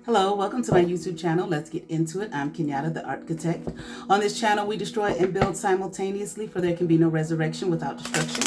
Hello, welcome to my YouTube channel. Let's get into it. I'm Kenyatta, the ArtKitech. On this channel, we destroy and build simultaneously, for there can be no resurrection without destruction.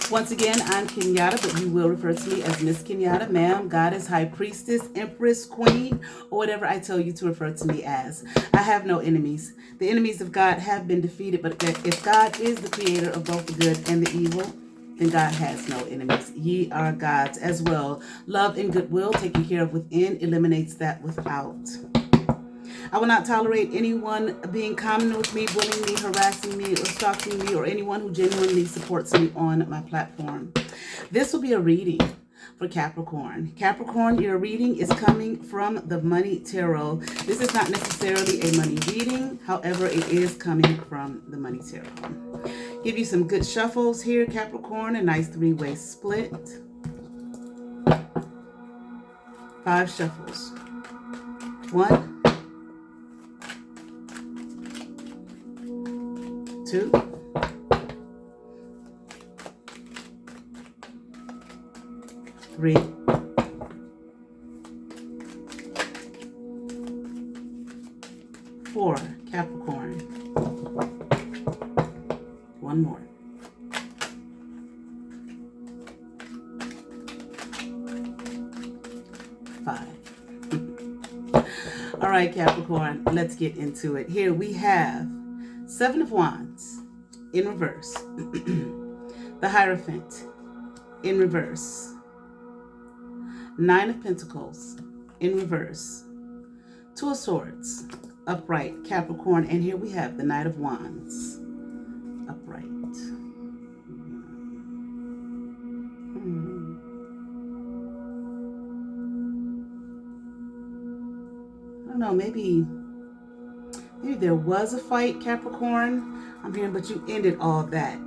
Once again, I'm Kenyatta, but you will refer to me as Miss Kenyatta, ma'am, goddess, high priestess, empress, queen, or whatever I tell you to refer to me as. I have no enemies. The enemies of God have been defeated, but if God is the creator of both the good and the evil, then God has no enemies. Ye are God's as well. Love and goodwill, taken care of within, eliminates that without. I will not tolerate anyone being common with me, bullying me, harassing me, or stalking me, or anyone who genuinely supports me on my platform. This will be a reading for Capricorn. Capricorn, your reading is coming from the Money Tarot. This is not necessarily a money reading. However, it is coming from the Money Tarot. Give you some good shuffles here, Capricorn. A nice three-way split. 5 shuffles. 1, 2, 3, 4, Capricorn. 1 more. 5. All right, Capricorn, let's get into it. Here we have 7 of Wands in reverse. The Hierophant in reverse. 9 of Pentacles in reverse. 2 of Swords upright, Capricorn. And here we have the Knight of Wands upright. I don't know, maybe there was a fight, Capricorn. I'm hearing, but you ended all that.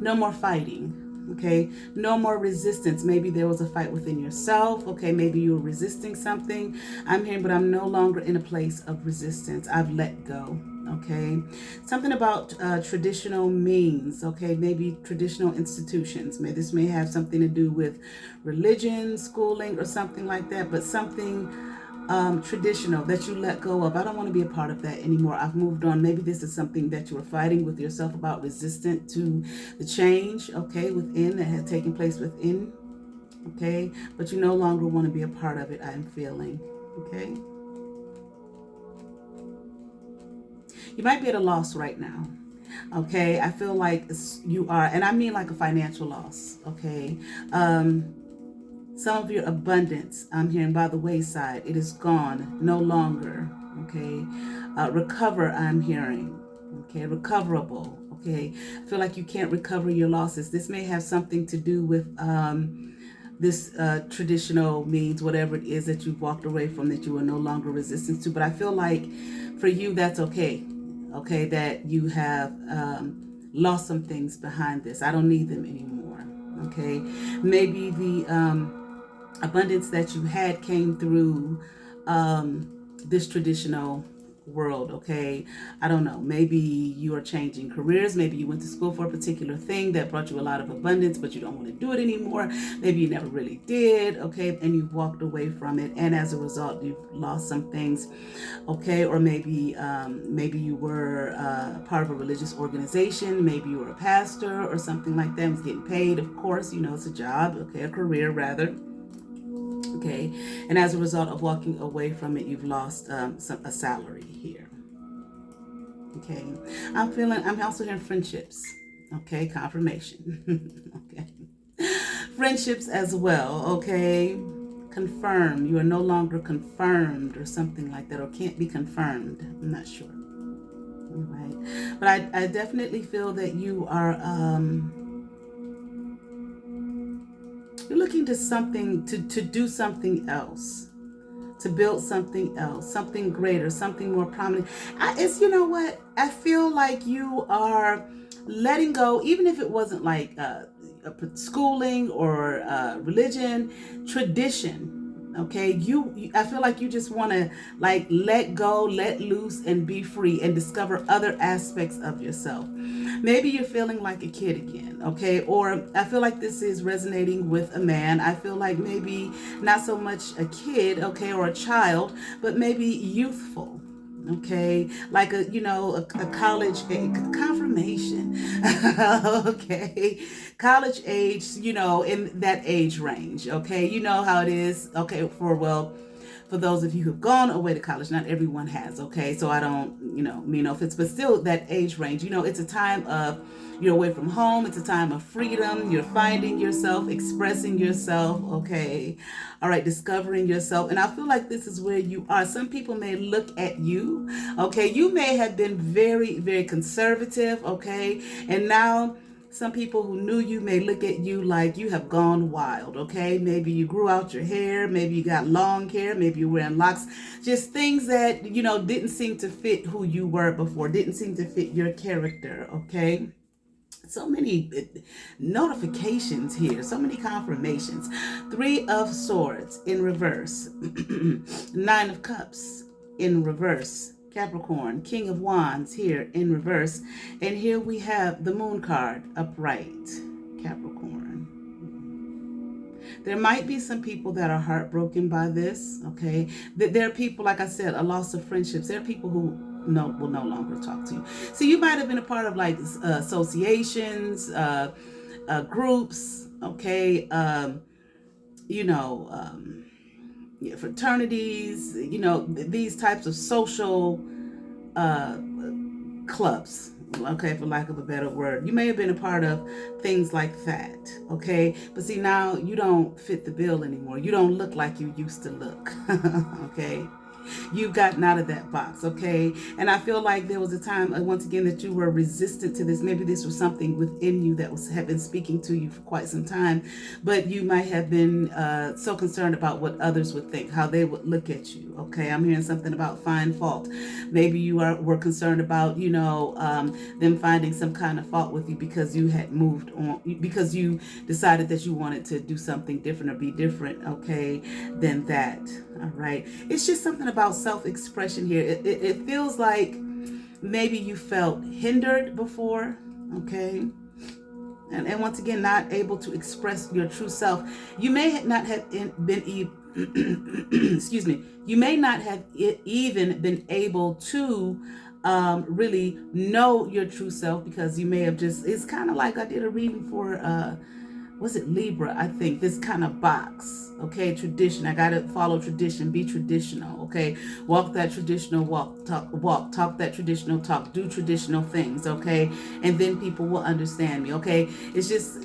No more fighting. Okay, no more resistance. Maybe there was a fight within yourself. Okay, maybe you were resisting something. I'm hearing, but I'm no longer in a place of resistance. I've let go. Okay, something about traditional means. Okay, maybe traditional institutions. This may have something to do with religion, schooling, or something like that. But something traditional that you let go of. I don't want to be a part of that anymore. I've moved on. Maybe this is something that you were fighting with yourself about, resistant to the change, okay, within, that had taken place within, okay, but you no longer want to be a part of it, I'm feeling, okay. You might be at a loss right now. Okay, I feel like you are, and I mean like a financial loss, okay. Some of your abundance, I'm hearing, by the wayside. It is gone, no longer, okay? Recover, I'm hearing, okay? Recoverable, okay? I feel like you can't recover your losses. This may have something to do with this traditional means, whatever it is that you've walked away from, that you are no longer resistant to. But I feel like for you, that's okay, okay? That you have lost some things behind this. I don't need them anymore, okay? Maybe the abundance that you had came through this traditional world, okay? I don't know. Maybe you are changing careers. Maybe you went to school for a particular thing that brought you a lot of abundance, but you don't want to do it anymore. Maybe you never really did, okay? And you've walked away from it, and as a result, you've lost some things, okay? Or maybe you were part of a religious organization. Maybe you were a pastor or something like that. Was getting paid, of course. You know, it's a job, okay? A career, rather. Okay, and as a result of walking away from it, you've lost a salary here. Okay, I'm also hearing friendships. Okay, confirmation. Okay, friendships as well. Okay, confirm. You are no longer confirmed or something like that, or can't be confirmed. I'm not sure. All right, but I definitely feel that you are you're looking to something, to do something else, to build something else, something greater, something more prominent. You know what? I feel like you are letting go, even if it wasn't like schooling or religion, tradition. Okay, I feel like you just want to like let go, let loose, and be free and discover other aspects of yourself. Maybe you're feeling like a kid again, okay? Or I feel like this is resonating with a man. I feel like maybe not so much a kid, okay, or a child, but maybe youthful. Okay, like a college confirmation. Okay, college age, in that age range. Okay, you know how it is. Okay, for those of you who've gone away to college, not everyone has. Okay, so I don't, if it's, but still that age range. It's a time of you're away from home. It's a time of freedom. You're finding yourself, expressing yourself. Okay, all right, discovering yourself. And I feel like this is where you are. Some people may look at you. Okay, you may have been very, very conservative. Okay, and now some people who knew you may look at you like you have gone wild, okay? Maybe you grew out your hair, maybe you got long hair, maybe you're wearing locks. Just things that, didn't seem to fit who you were before, didn't seem to fit your character, okay? So many notifications here, so many confirmations. 3 of Swords in reverse, 9 of Cups in reverse. Capricorn, King of Wands here in reverse. And here we have the Moon card upright, Capricorn. There might be some people that are heartbroken by this, okay? There are people, like I said, a loss of friendships. There are people who will no longer talk to you. So you might have been a part of like associations, groups, okay? Fraternities, these types of social clubs, okay, for lack of a better word. You may have been a part of things like that, okay? But see, now you don't fit the bill anymore. You don't look like you used to look, okay? You've gotten out of that box, okay? And I feel like there was a time, once again, that you were resistant to this. Maybe this was something within you that had been speaking to you for quite some time, but you might have been so concerned about what others would think, how they would look at you, okay? I'm hearing something about find fault. Maybe you were concerned about, them finding some kind of fault with you because you had moved on, because you decided that you wanted to do something different or be different, okay, than that. All right. It's just something about self-expression here. It feels like maybe you felt hindered before, okay? And once again, not able to express your true self. You may not have been, excuse me, you may not have even been able to really know your true self, because you may have just, it's kind of like I did a reading for, was it Libra? I think this kind of box, okay? Tradition. I gotta follow tradition. Be traditional, okay? Walk that traditional walk. Talk that traditional talk. Do traditional things, okay? And then people will understand me, okay? It's just,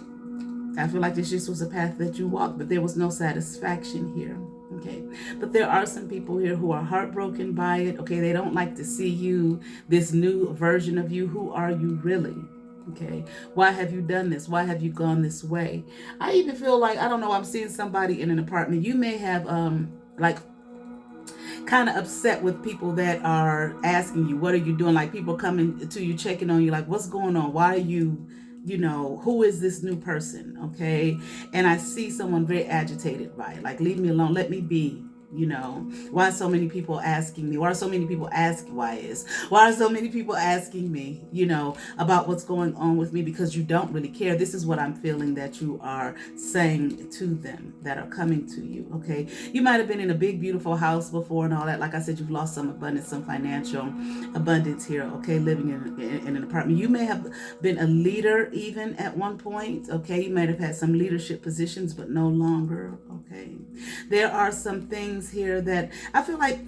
I feel like this just was a path that you walked, but there was no satisfaction here, okay? But there are some people here who are heartbroken by it, okay? They don't like to see you, this new version of you. Who are you really? Okay, why have you done this? Why have you gone this way? I even feel like, I don't know, I'm seeing somebody in an apartment. You may have like kind of upset with people that are asking you, what are you doing? Like people coming to you, checking on you, like, what's going on? Why are you, who is this new person? Okay, and I see someone very agitated by it. Like, leave me alone, let me be. Why are so many people asking me? Why are so many people asking? Why are so many people asking me, about what's going on with me? Because you don't really care. This is what I'm feeling that you are saying to them that are coming to you, okay? You might have been in a big, beautiful house before and all that. Like I said, you've lost some abundance, some financial abundance here, okay? Living in an apartment. You may have been a leader even at one point, okay? You might have had some leadership positions, but no longer, okay? There are some things here that I feel like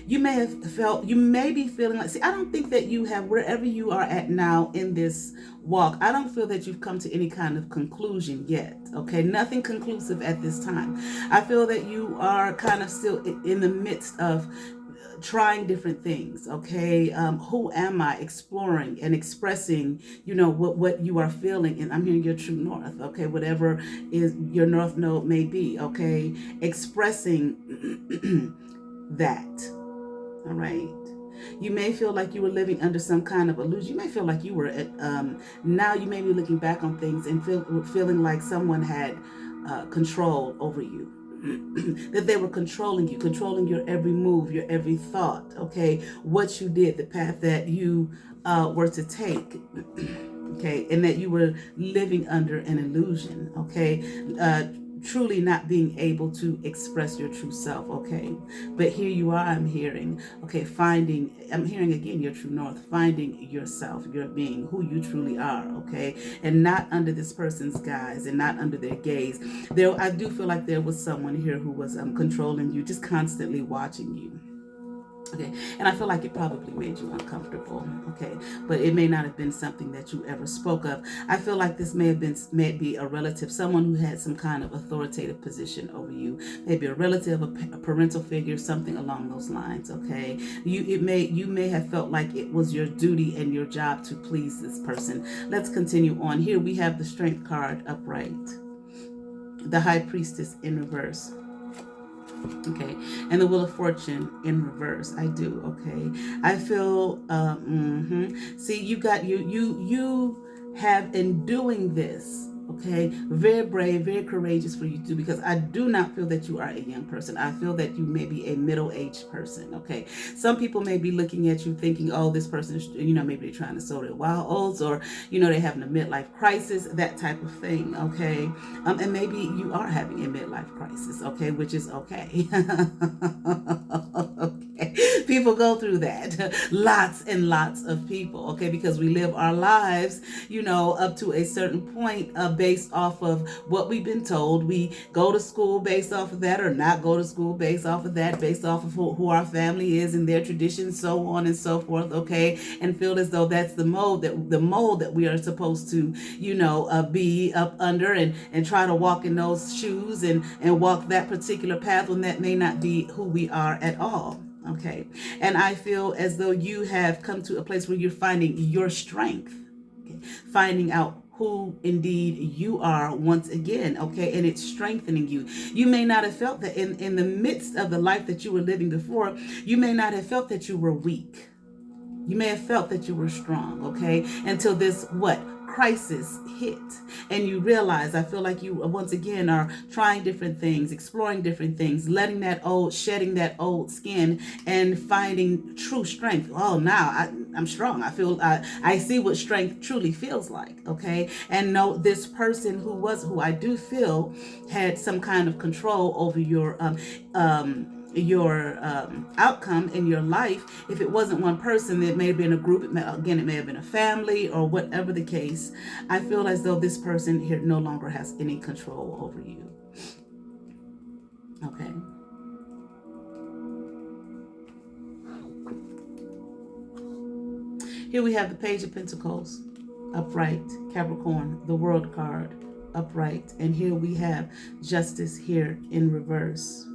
you may be feeling like, see, I don't think that you have, wherever you are at now in this walk, I don't feel that you've come to any kind of conclusion yet, okay? Nothing conclusive at this time. I feel that you are kind of still in the midst of trying different things, okay? Who am I? Exploring and expressing, what you are feeling. And I'm hearing your true north, okay? Whatever is your north node may be, okay? Expressing that, all right? You may feel like you were living under some kind of illusion. You may feel like you were, now you may be looking back on things and feeling like someone had control over you. that they were controlling you, controlling your every move, your every thought, okay, what you did, the path that you were to take, okay, and that you were living under an illusion, okay, truly not being able to express your true self, okay. But here you are, I'm hearing, okay, I'm hearing again your true north, finding yourself, your being, who you truly are, okay, and not under this person's guise and not under their gaze. I do feel like there was someone here who was controlling you, just constantly watching you. Okay, and I feel like it probably made you uncomfortable, okay, but it may not have been something that you ever spoke of. I feel like this may be a relative, someone who had some kind of authoritative position over you, maybe a relative, a parental figure, something along those lines, okay. You may have felt like it was your duty and your job to please this person. Let's continue on. Here we have the Strength card upright, the High Priestess in reverse, okay, and the Wheel of Fortune in reverse. I do, okay. I feel see, you have, in doing this, okay, very brave, very courageous for you to do, because I do not feel that you are a young person. I feel that you may be a middle-aged person, okay. Some people may be looking at you thinking, oh, this person is, maybe they're trying to sow their wild oats, or they're having a midlife crisis, that type of thing, okay. And maybe you are having a midlife crisis, okay, which is okay. Okay, people go through that. Lots and lots of people, okay, because we live our lives, up to a certain point, based off of what we've been told. We go to school based off of that, or not go to school based off of that, based off of who our family is and their traditions, so on and so forth, okay, and feel as though that's the mold that we are supposed to, be up under, and try to walk in those shoes and walk that particular path, when that may not be who we are at all. Okay, and I feel as though you have come to a place where you're finding your strength, okay? Finding out who indeed you are once again, okay, and it's strengthening you. You may not have felt that in the midst of the life that you were living before. You may not have felt that you were weak. You may have felt that you were strong, okay, until this crisis hit, and you realize, I feel like you once again are trying different things, exploring different things, shedding that old skin, and finding true strength. Oh, now I'm strong. I see what strength truly feels like, okay. And no, this person who I do feel had some kind of control over your outcome in your life. If it wasn't one person, it may have been a group. It may have been a family, or whatever the case. I feel as though this person here no longer has any control over you. Okay. Here we have the Page of Pentacles upright, Capricorn, the World card upright, and here we have Justice here in reverse.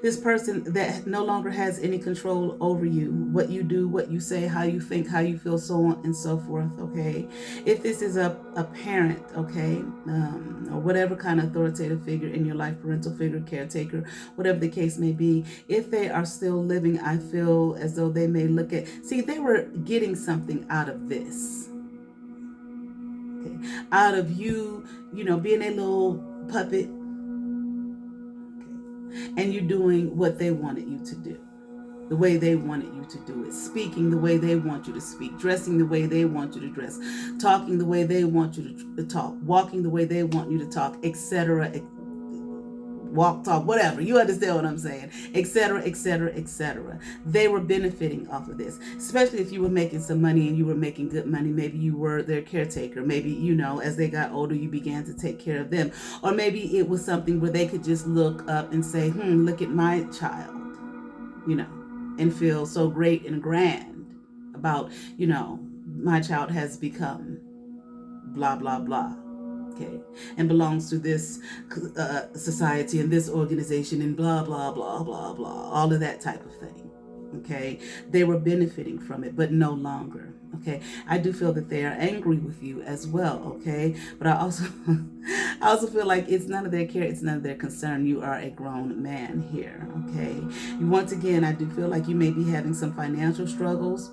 This person that no longer has any control over you, what you do, what you say, how you think, how you feel, so on and so forth, okay? If this is a parent, okay, or whatever kind of authoritative figure in your life, parental figure, caretaker, whatever the case may be, if they are still living, I feel as though they may look at, they were getting something out of this, okay? Out of you, being a little puppet, and you're doing what they wanted you to do, the way they wanted you to do it, speaking the way they want you to speak, dressing the way they want you to dress, talking the way they want you to talk, walking the way they want you to talk, etc. Walk, talk, whatever. You understand what I'm saying? Etc., etc., etc. They were benefiting off of this, especially if you were making some money and you were making good money. Maybe you were their caretaker. Maybe, as they got older, you began to take care of them. Or maybe it was something where they could just look up and say, look at my child, and feel so great and grand about, my child has become blah, blah, blah. Okay, and belongs to this society and this organization and blah, blah, blah, blah, blah, all of that type of thing. Okay, they were benefiting from it, but no longer. Okay, I do feel that they are angry with you as well. Okay, but I also I also feel like it's none of their care, it's none of their concern. You are a grown man here, okay? Once again, I do feel like you may be having some financial struggles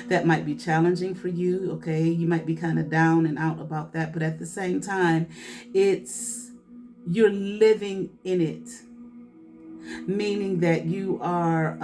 that might be challenging for you, okay? You might be kind of down and out about that, but at the same time, you're living in it, meaning that you are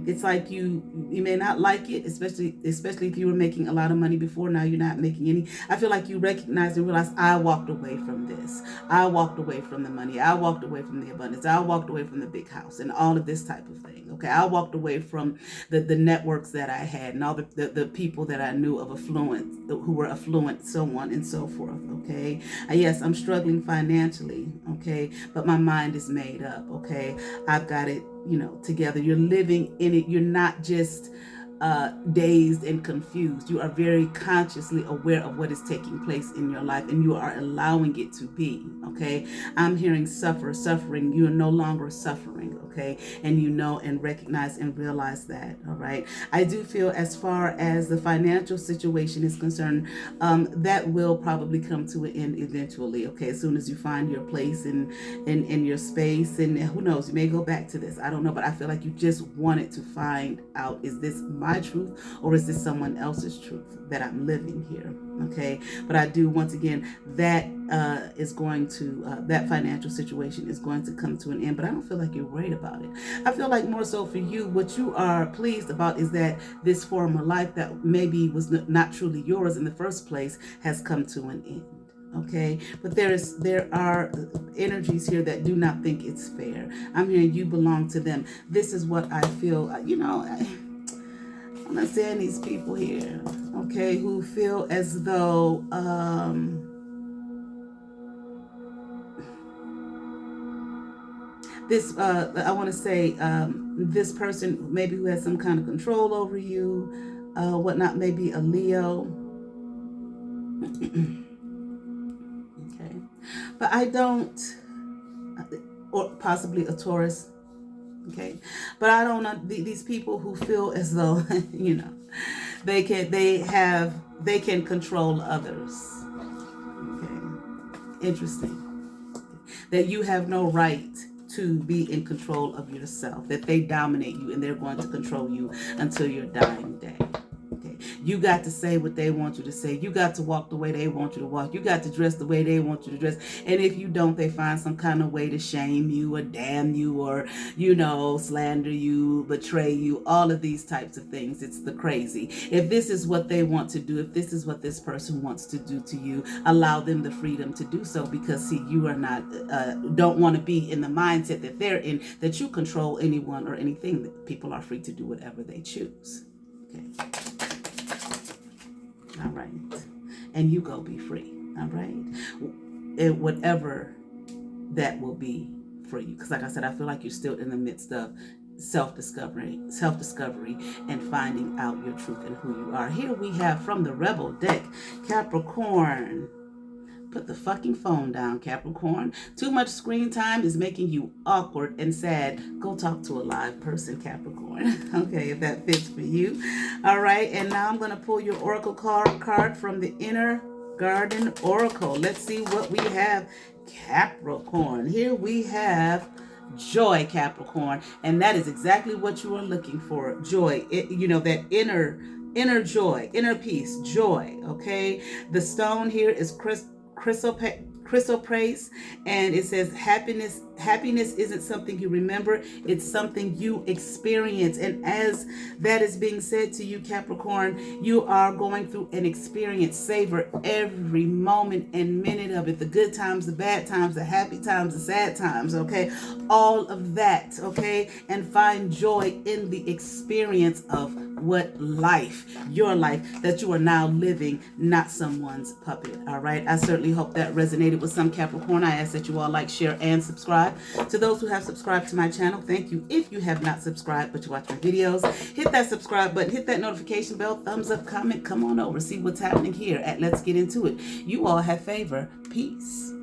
it's like you may not like it, especially if you were making a lot of money before. Now you're not making any. I feel like you recognize and realize, I walked away from this, I walked away from the money, I walked away from the abundance, I walked away from the big house and all of this type of thing, okay? I walked away from the networks that I had and all the people that I knew of affluent, who were affluent, so on and so forth, okay? Yes, I'm struggling financially, okay, but my mind is made up, okay? I've got it, together. You're living in it. You're not just dazed and confused. You are very consciously aware of what is taking place in your life, and you are allowing it to be, okay? I'm hearing suffering. You are no longer suffering, okay? And you know and recognize and realize that, all right? I do feel, as far as the financial situation is concerned, that will probably come to an end eventually, okay? As soon as you find your place in your space, and who knows, you may go back to this, I don't know, but I feel like you just wanted to find out, is this my truth or is this someone else's truth that I'm living here, okay? But I do, once again, that is going to, that financial situation is going to come to an end, but I don't feel like you're worried about it. I feel like more so for you, what you are pleased about is that this former life that maybe was not truly yours in the first place has come to an end. Okay, but there are energies here that do not think it's fair. I'm hearing you belong to them. This is what I feel. I'm understand these people here, okay, who feel as though this I want to say this person maybe who has some kind of control over you, whatnot, maybe a Leo. Okay, but I don't, or possibly a Taurus. Okay, but I don't know these people who feel as though they can control others. Okay, interesting. That you have no right to be in control of yourself. That they dominate you and they're going to control you until your dying day. Okay, you got to say what they want you to say. You got to walk the way they want you to walk. You got to dress the way they want you to dress. And if you don't, they find some kind of way to shame you or damn you or, slander you, betray you, all of these types of things. It's the crazy. If this is what they want to do, if this is what this person wants to do to you, allow them the freedom to do so, because see, you are not, don't want to be in the mindset that they're in, that you control anyone or anything. That people are free to do whatever they choose. Okay. All right. And you go be free. All right. And whatever that will be for you. Because like I said, I feel like you're still in the midst of self-discovery and finding out your truth and who you are. Here we have from the Rebel deck, Capricorn. Put the fucking phone down, Capricorn. Too much screen time is making you awkward and sad. Go talk to a live person, Capricorn. Okay, if that fits for you. All right, and now I'm going to pull your Oracle card from the Inner Garden Oracle. Let's see what we have, Capricorn. Here we have joy, Capricorn. And that is exactly what you are looking for, joy. That inner joy, inner peace, joy, okay? The stone here is chrysoprase, and it says happiness isn't something you remember, it's something you experience. And as that is being said to you, Capricorn, you are going through an experience. Savor every moment and minute of it, the good times, the bad times, the happy times, the sad times, okay, all of that, okay, and find joy in the experience of your life that you are now living, not someone's puppet. All right, I certainly hope that resonated with some, Capricorn. I ask that you all like, share, and subscribe. To those who have subscribed to my channel, thank you. If you have not subscribed but you watch my videos, hit that subscribe button, hit that notification bell, thumbs up, comment, come on over, see what's happening here at Let's Get Into It. You all have favor. Peace.